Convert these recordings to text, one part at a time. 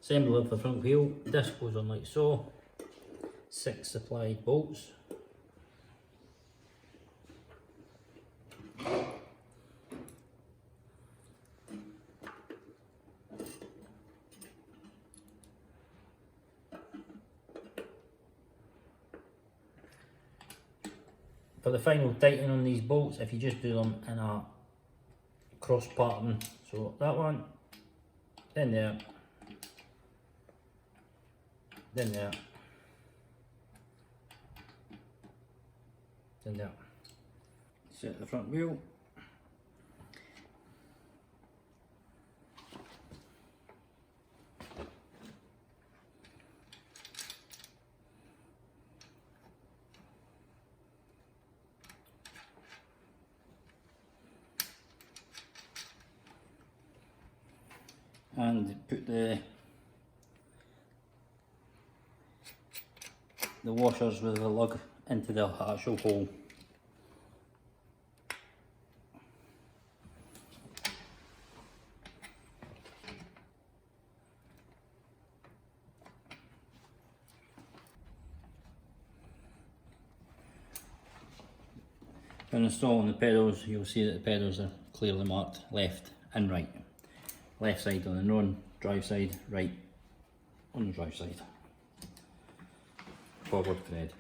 Assembly of the front wheel, disc goes on like so, 6 supplied bolts. For the final tightening on these bolts, if you just do them in a cross pattern, so that one, then there, then there, then there. Set the front wheel. And put the washers with the lug into the actual hole. When installing the pedals, you'll see that the pedals are clearly marked left and right. Left side on the non-drive side, right on the drive side. Forward thread.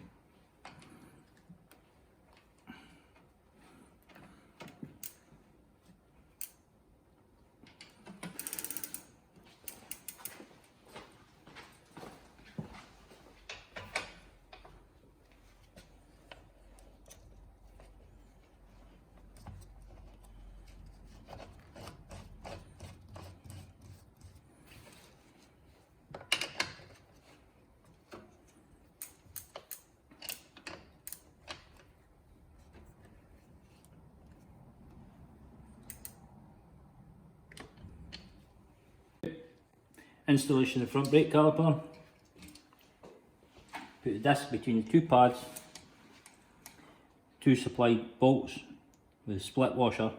Installation of the front brake caliper. Put the disc between the two pads, 2 supplied bolts with a split washer.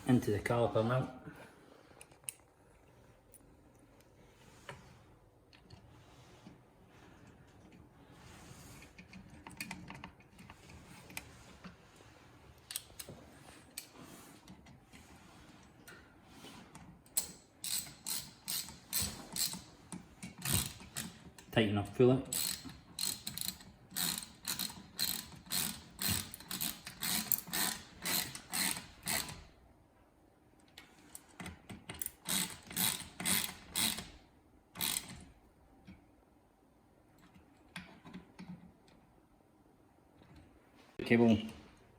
Into the caliper mount. Tighten up fully. Cable,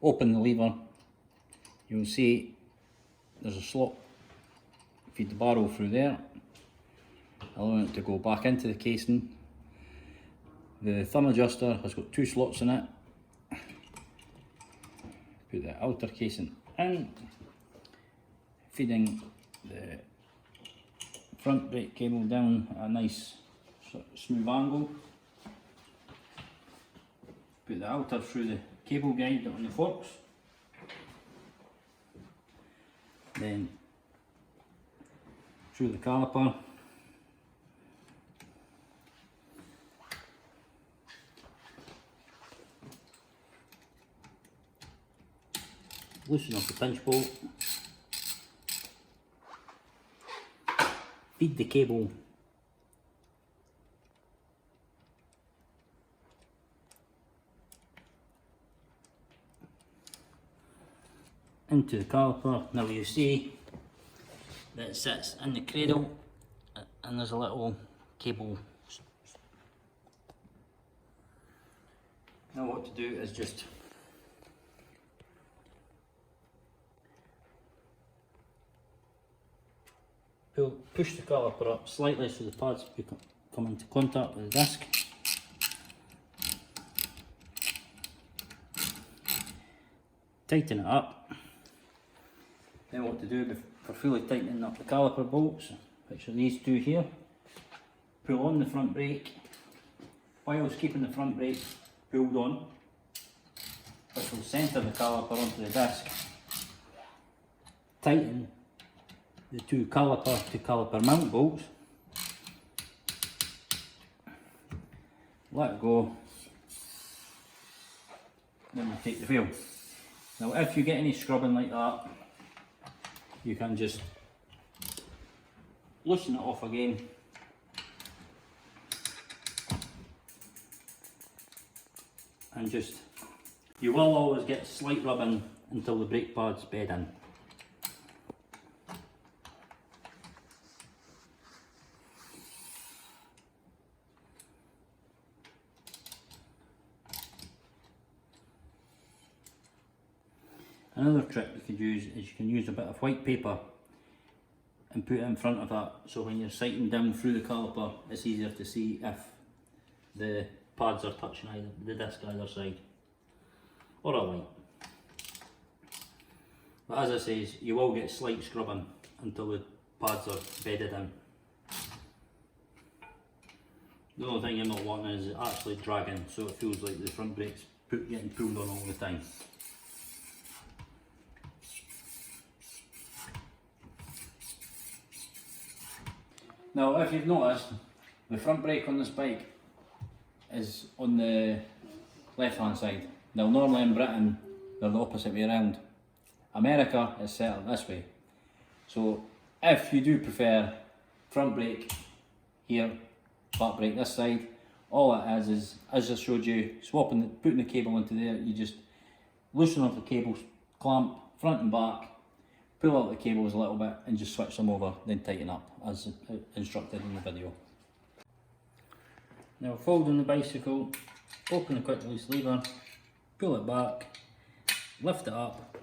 open the lever, you'll see there's a slot, feed the barrel through there, allowing it to go back into the casing. The thumb adjuster has got 2 slots in it. Put the outer casing in, feeding the front brake cable down at a nice sort of smooth angle. Put the outer through the cable guide on the forks. Then through the caliper. Loosen off the pinch bolt. Feed the cable into the caliper. Now you see that it sits in the cradle and there's a little cable. Now what to do is just push the caliper up slightly so the pads come into contact with the disc. Tighten it up. Then what to do for fully tightening up the caliper bolts, which are these 2 here. Pull on the front brake, whilst keeping the front brake pulled on, which will centre the caliper onto the disc. tighten the two caliper to caliper mount bolts. Let go, then we take the wheel. Now if you get any scrubbing like that, you can just loosen it off again. And just, you will always get slight rubbing until the brake pad's bed in. Another trick you could use is you can use a bit of white paper and put it in front of that, so when you're sighting down through the caliper it's easier to see if the pads are touching either the disc either side, or a light. But as I say, you will get slight scrubbing until the pads are bedded in. The only thing you're not wanting is actually dragging, so it feels like the front brake's getting pulled on all the time. Now if you've noticed, the front brake on this bike is on the left hand side. Now normally in Britain they're the opposite way around. America is set up this way. So if you do prefer front brake here, back brake this side, all it is as I showed you, putting the cable into there, you just loosen off the cable clamp front and back, pull out the cables a little bit and just switch them over, then tighten up as instructed in the video. Now folding the bicycle, open the quick release lever, pull it back, lift it up,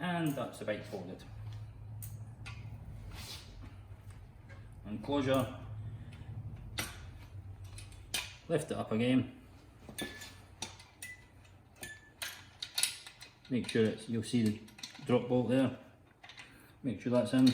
and that's the bike folded. Enclosure, lift it up again, make sure you'll see the drop bolt there, make sure that's in,